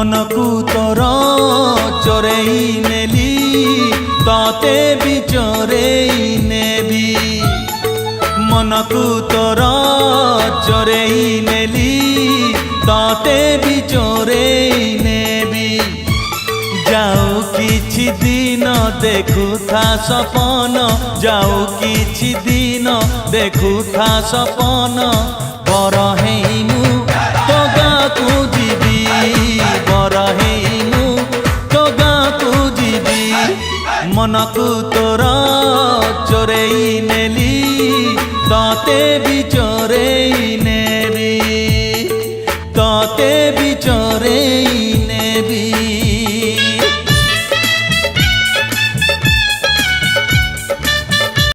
मनकु तोर चोरेई नेली ताते भी चोरेई नेबी मनकु तोर चोरेई नेली ताते भी चोरेई नेबी जाऊ किछि दिन देखुथा सपन जाऊ किछि दिन देखुथा सपन बर हेमु तो गाँकु जीवी बर हेमु तो गाँकु जीवी मनकु तोर चोरेई नेली ताते भी चोरे